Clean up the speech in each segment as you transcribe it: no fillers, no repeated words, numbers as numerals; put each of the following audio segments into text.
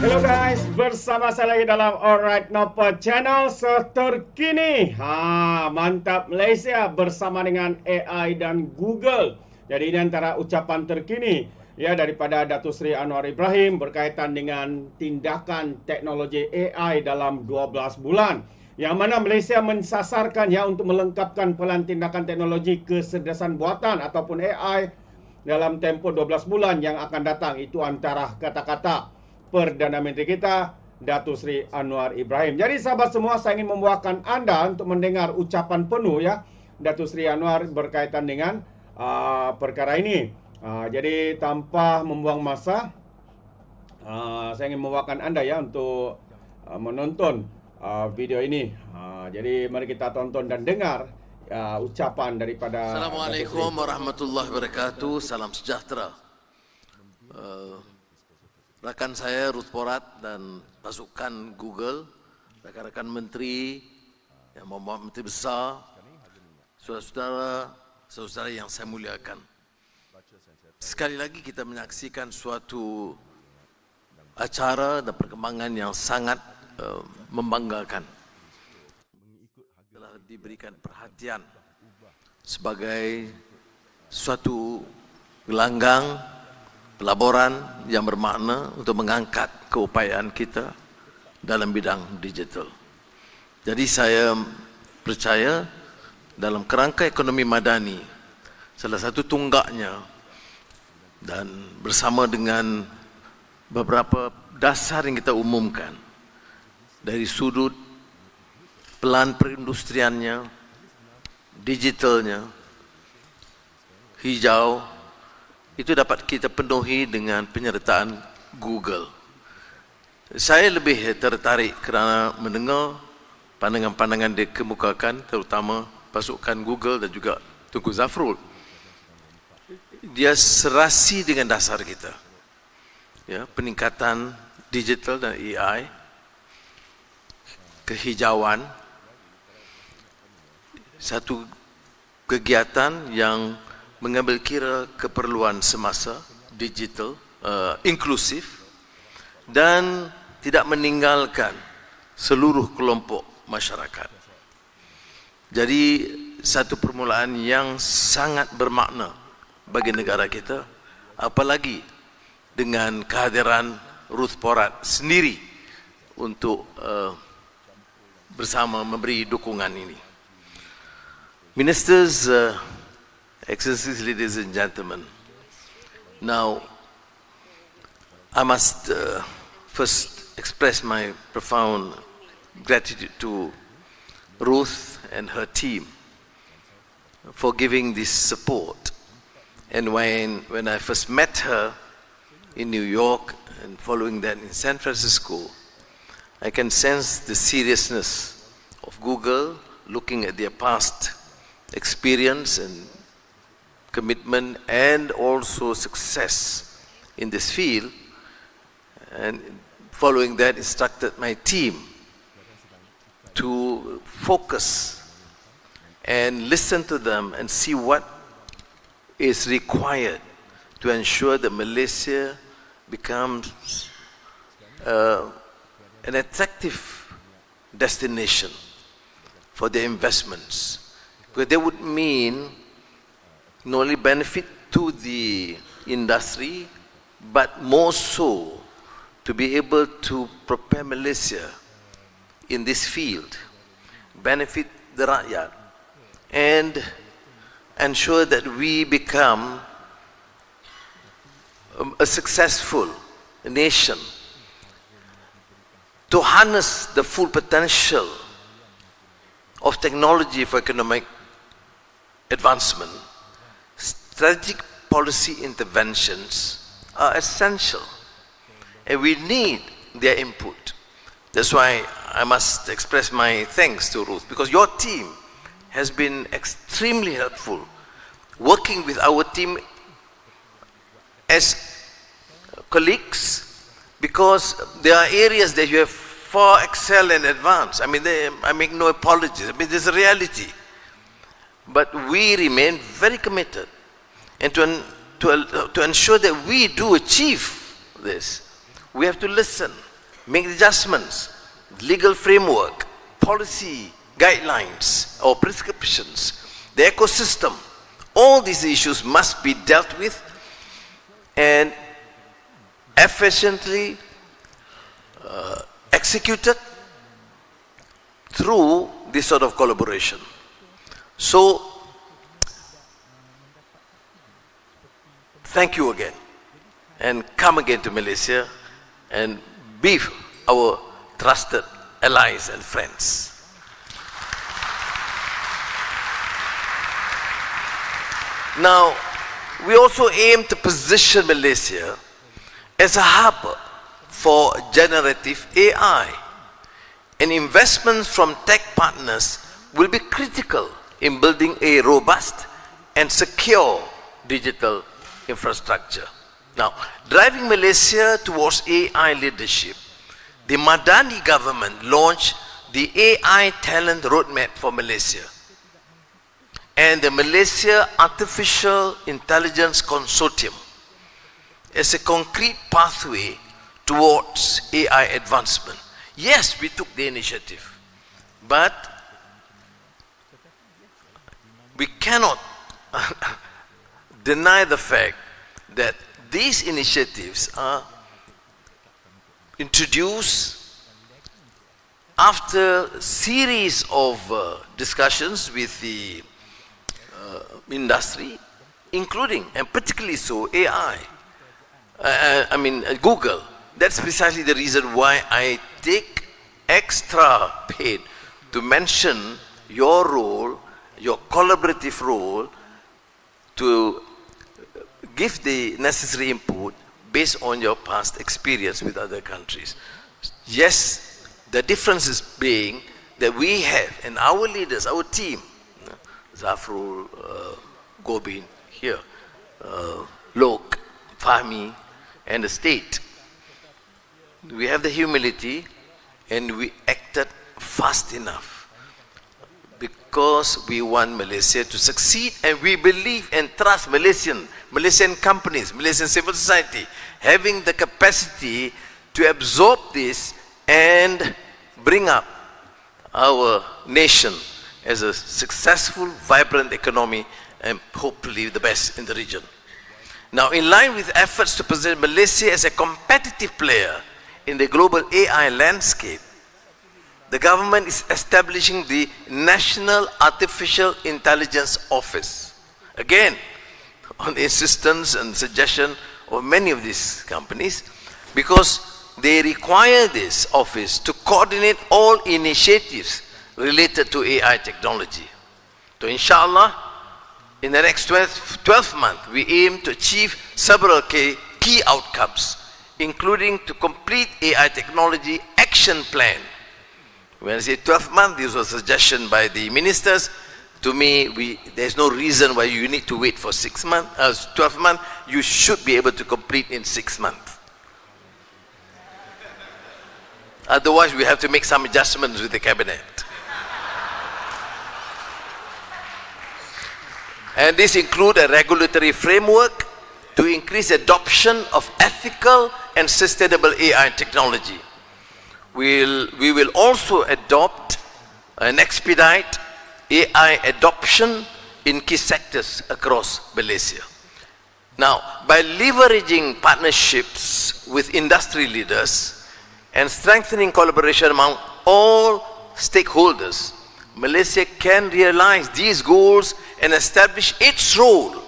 Hello guys, bersama saya lagi dalam Alright Napa Channel Terkini. Mantap Malaysia bersama dengan AI dan Google. Jadi ini antara ucapan terkini ya daripada Datuk Seri Anwar Ibrahim berkaitan dengan tindakan teknologi AI dalam 12 bulan. Yang mana Malaysia mensasarkan ya untuk melengkapkan pelan tindakan teknologi kecerdasan buatan ataupun AI dalam tempoh 12 bulan yang akan datang. Itu antara kata-kata Perdana Menteri kita, Datuk Seri Anwar Ibrahim. Jadi sahabat semua, saya ingin membawakan Anda untuk mendengar ucapan penuh ya Datuk Seri Anwar berkaitan dengan perkara ini. Jadi tanpa membuang masa, saya ingin membawakan Anda ya untuk menonton video ini. Jadi mari kita tonton dan dengar ucapan daripada Assalamualaikum warahmatullahi wabarakatuh. Salam sejahtera. Rakan saya Ruth Porat dan pasukan Google, rakan-rakan menteri, yang membawa menteri besar, saudara-saudara yang saya muliakan. Sekali lagi kita menyaksikan suatu acara dan perkembangan yang sangat membanggakan. Telah diberikan perhatian sebagai suatu gelanggang pelaburan yang bermakna untuk mengangkat keupayaan kita dalam bidang digital. Jadi saya percaya dalam kerangka ekonomi madani, salah satu tunggaknya dan bersama dengan beberapa dasar yang kita umumkan dari sudut pelan perindustriannya, digitalnya, hijau, itu dapat kita penuhi dengan penyertaan Google. Saya lebih tertarik kerana mendengar pandangan-pandangan dikemukakan, terutama pasukan Google dan juga Tunku Zafrul. Dia serasi dengan dasar kita, ya, peningkatan digital dan AI, kehijauan, satu kegiatan yang mengambil kira keperluan semasa, digital, inklusif, dan tidak meninggalkan seluruh kelompok masyarakat. Jadi satu permulaan yang sangat bermakna bagi negara kita, apalagi dengan kehadiran Ruth Porat sendiri untuk bersama memberi dukungan ini. Ministers, Excellencies, ladies and gentlemen, now I must first express my profound gratitude to Ruth and her team for giving this support. And when I first met her in New York and following that in San Francisco, I can sense the seriousness of Google looking at their past experience and commitment and also success in this field, and following that instructed my team to focus and listen to them and see what is required to ensure that Malaysia becomes an attractive destination for their investments, because they would mean not only benefit to the industry, but more so to be able to prepare Malaysia in this field, benefit the rakyat, and ensure that we become a successful nation to harness the full potential of technology for economic advancement. Strategic policy interventions are essential, and we need their input. That's why I must express my thanks to Ruth, because your team has been extremely helpful, working with our team as colleagues, because there are areas that you have far excel and advance. I mean, I make no apologies. I mean, there's a reality. But we remain very committed, and to ensure that we do achieve this, we have to listen make adjustments, legal framework, policy, guidelines or prescriptions, the ecosystem. All these issues must be dealt with and efficiently executed through this sort of collaboration. So, thank you again, and come again to Malaysia and be our trusted allies and friends. Now, we also aim to position Malaysia as a hub for generative AI, and investments from tech partners will be critical in building a robust and secure digital infrastructure. Now, driving Malaysia towards AI leadership, the Madani government launched the AI Talent Roadmap for Malaysia and the Malaysia Artificial Intelligence Consortium as a concrete pathway towards AI advancement. Yes, we took the initiative, but we cannot deny the fact that these initiatives are introduced after a series of discussions with the industry, including, and particularly so, AI. Google. That's precisely the reason why I take extra paid to mention your role, your collaborative role, to give the necessary input based on your past experience with other countries. Yes, the difference is being that we have, and our leaders, our team, Zafrul, Gobin here, Lok, Fahmi, and the state, we have the humility and we acted fast enough because we want Malaysia to succeed, and we believe and trust Malaysian companies, Malaysian civil society, having the capacity to absorb this and bring up our nation as a successful, vibrant economy, and hopefully the best in the region. Now, in line with efforts to position Malaysia as a competitive player in the global AI landscape, the government is establishing the National Artificial Intelligence Office. Again, on the insistence and suggestion of many of these companies, because they require this office to coordinate all initiatives related to AI technology. So inshallah, in the next 12 months, we aim to achieve several key outcomes, including to complete AI technology action plan. When I say 12 months, this was a suggestion by the ministers. To me, there's no reason why you need to wait for 12 months. You should be able to complete in 6 months. Otherwise, we have to make some adjustments with the cabinet. And this includes a regulatory framework to increase adoption of ethical and sustainable AI technology. We will also adopt and expedite AI adoption in key sectors across Malaysia. Now, by leveraging partnerships with industry leaders and strengthening collaboration among all stakeholders, Malaysia can realize these goals and establish its role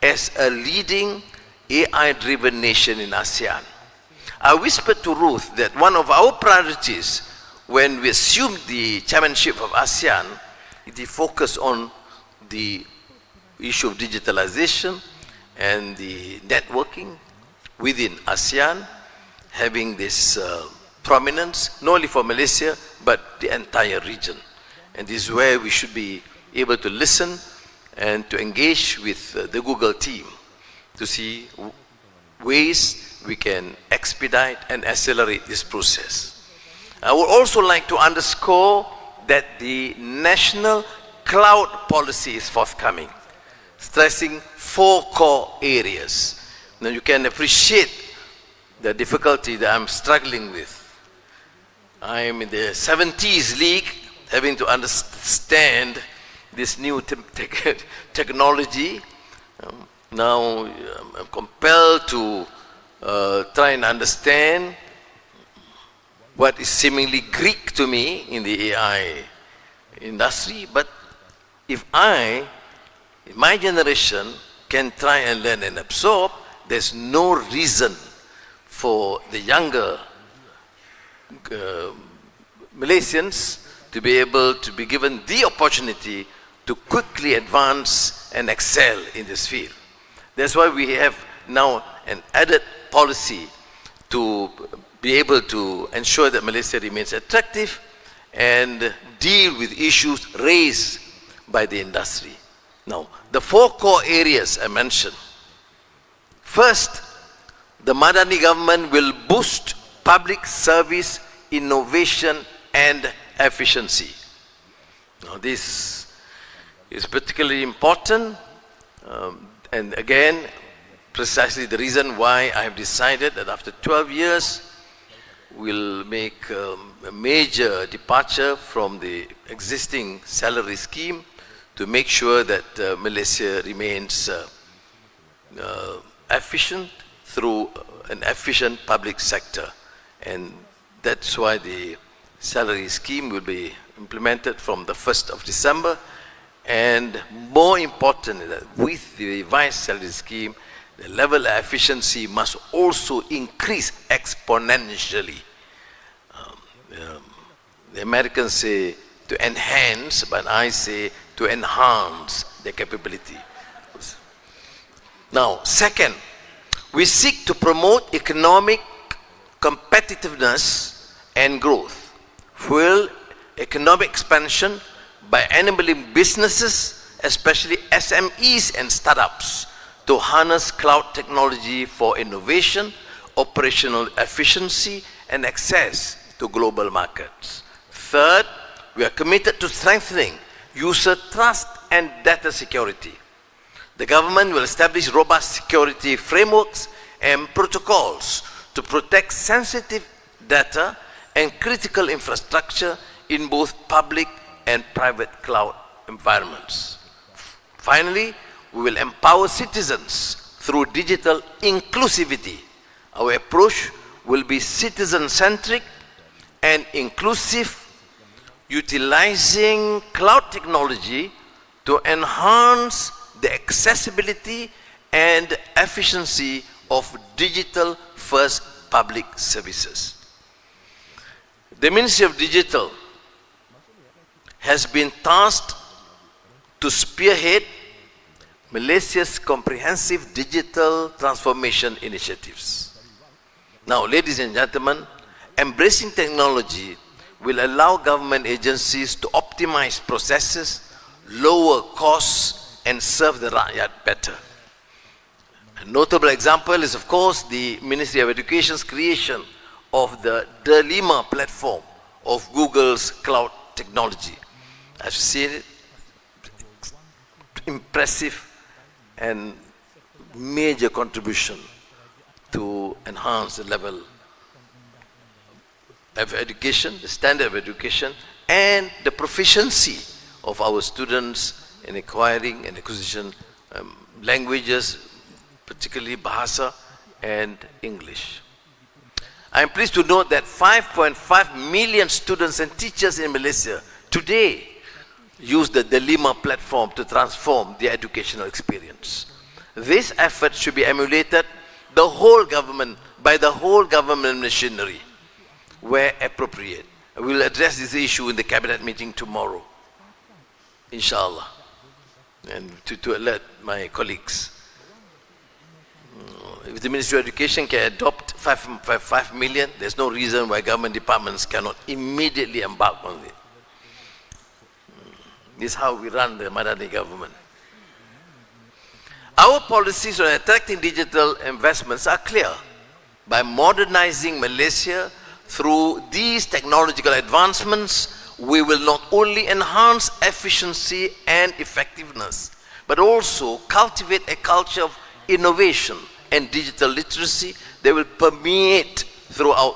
as a leading AI-driven nation in ASEAN. I whispered to Ruth that one of our priorities when we assumed the chairmanship of ASEAN is the focus on the issue of digitalization and the networking within ASEAN, having this prominence not only for Malaysia but the entire region. And this is where we should be able to listen and to engage with the Google team to see ways we can expedite and accelerate this process. I would also like to underscore that the national cloud policy is forthcoming, stressing 4 core areas. Now you can appreciate the difficulty that I'm struggling with I am in the 70s league, having to understand this new technology. Now I'm compelled to try and understand what is seemingly Greek to me in the AI industry. But if I, in my generation, can try and learn and absorb, there's no reason for the younger Malaysians to be able to be given the opportunity to quickly advance and excel in this field. That's why we have now an added policy to be able to ensure that Malaysia remains attractive and deal with issues raised by the industry. Now, the 4 core areas I mentioned. First, the Madani government will boost public service, innovation and efficiency. Now, this is particularly important, and again, precisely the reason why I have decided that after 12 years, we'll make a major departure from the existing salary scheme to make sure that Malaysia remains efficient through an efficient public sector. And that's why the salary scheme will be implemented from the 1st of December. And more important is that with the revised salary scheme, the level of efficiency must also increase exponentially. The Americans say to enhance, but I say to enhance the capability. Now, second, we seek to promote economic competitiveness and growth, fuel economic expansion by enabling businesses, especially SMEs and startups, to harness cloud technology for innovation, operational efficiency, and access to global markets. Third, we are committed to strengthening user trust and data security. The government will establish robust security frameworks and protocols to protect sensitive data and critical infrastructure in both public and private cloud environments. Finally, we will empower citizens through digital inclusivity. Our approach will be citizen-centric and inclusive, utilizing cloud technology to enhance the accessibility and efficiency of digital-first public services. The Ministry of Digital has been tasked to spearhead Malaysia's comprehensive digital transformation initiatives. Now, ladies and gentlemen, embracing technology will allow government agencies to optimize processes, lower costs, and serve the rakyat better. A notable example is, of course, the Ministry of Education's creation of the Delima platform of Google's cloud technology. I've seen it, impressive and major contribution to enhance the level of education, the standard of education, and the proficiency of our students in acquiring and acquisition languages, particularly Bahasa and English. I am pleased to note that 5.5 million students and teachers in Malaysia today use the Delima platform to transform their educational experience. This effort should be emulated by the whole government machinery, where appropriate. We will address this issue in the cabinet meeting tomorrow, inshallah, and to alert my colleagues. If the Ministry of Education can adopt 5 million, there's no reason why government departments cannot immediately embark on it. This is how we run the Madani government. Our policies on attracting digital investments are clear. By modernizing Malaysia through these technological advancements, we will not only enhance efficiency and effectiveness, but also cultivate a culture of innovation and digital literacy that will permeate throughout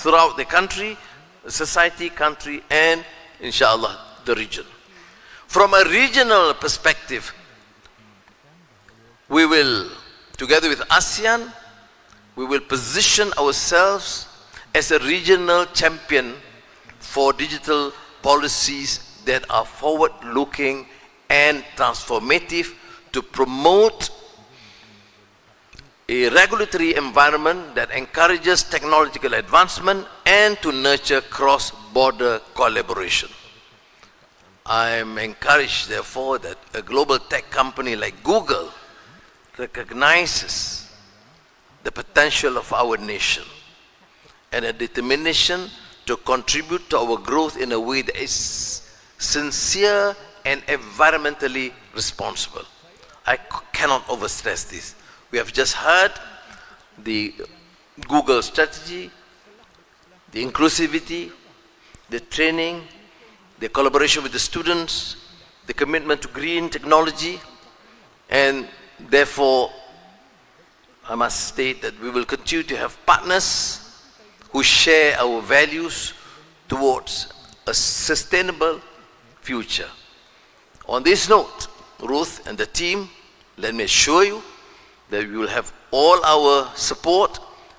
throughout the country, society, country, and inshallah the region. From a regional perspective, we will, together with ASEAN, we will position ourselves as a regional champion for digital policies that are forward-looking and transformative to promote a regulatory environment that encourages technological advancement and to nurture cross-border collaboration. I am encouraged, therefore, that a global tech company like Google recognizes the potential of our nation and a determination to contribute to our growth in a way that is sincere and environmentally responsible. I cannot overstress this. We have just heard the Google strategy, the inclusivity, the training, the collaboration with the students, the commitment to green technology, and therefore I must state that we will continue to have partners who share our values towards a sustainable future. On this note, Ruth and the team, let me assure you that we will have all our support,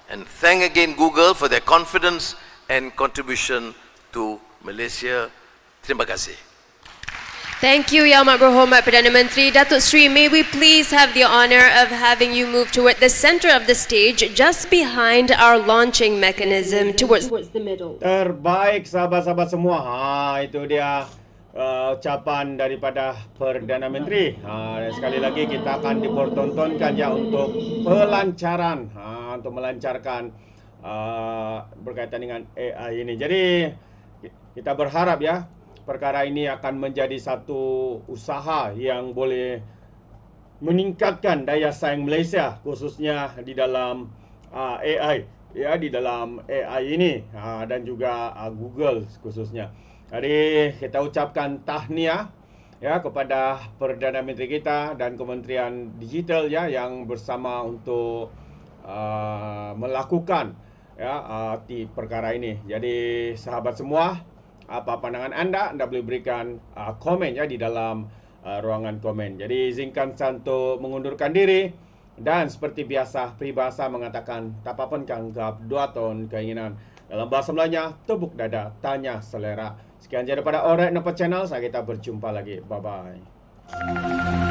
and thank again Google for their confidence and contribution to Malaysia. Terima kasih. Thank you, Yang Amat Berhormat Perdana Menteri. Datuk Seri, may we please have the honour of having you move toward the centre of the stage, just behind our launching mechanism, towards the middle. Terbaik sahabat-sahabat semua. Itu dia ucapan daripada Perdana Menteri. Dan sekali lagi kita akan dipertontonkan ya untuk pelancaran, untuk melancarkan berkaitan dengan AI ini. Jadi kita berharap ya perkara ini akan menjadi satu usaha yang boleh meningkatkan daya saing Malaysia, khususnya di dalam AI, ya, di dalam AI ini, dan juga Google khususnya. Jadi kita ucapkan tahniah ya kepada Perdana Menteri kita dan Kementerian Digital ya yang bersama untuk melakukan ya di perkara ini. Jadi sahabat semua, apa pandangan anda boleh berikan komen ya di dalam ruangan komen. Jadi izinkan saya untuk mengundurkan diri, dan seperti biasa peribahasa mengatakan tak apa pun kanggap 2 tahun keinginan. Dalam bahasa Melayunya, tepuk dada, tanya selera. Sekian daripada Alright Nampak Channel, kita berjumpa lagi. Bye bye.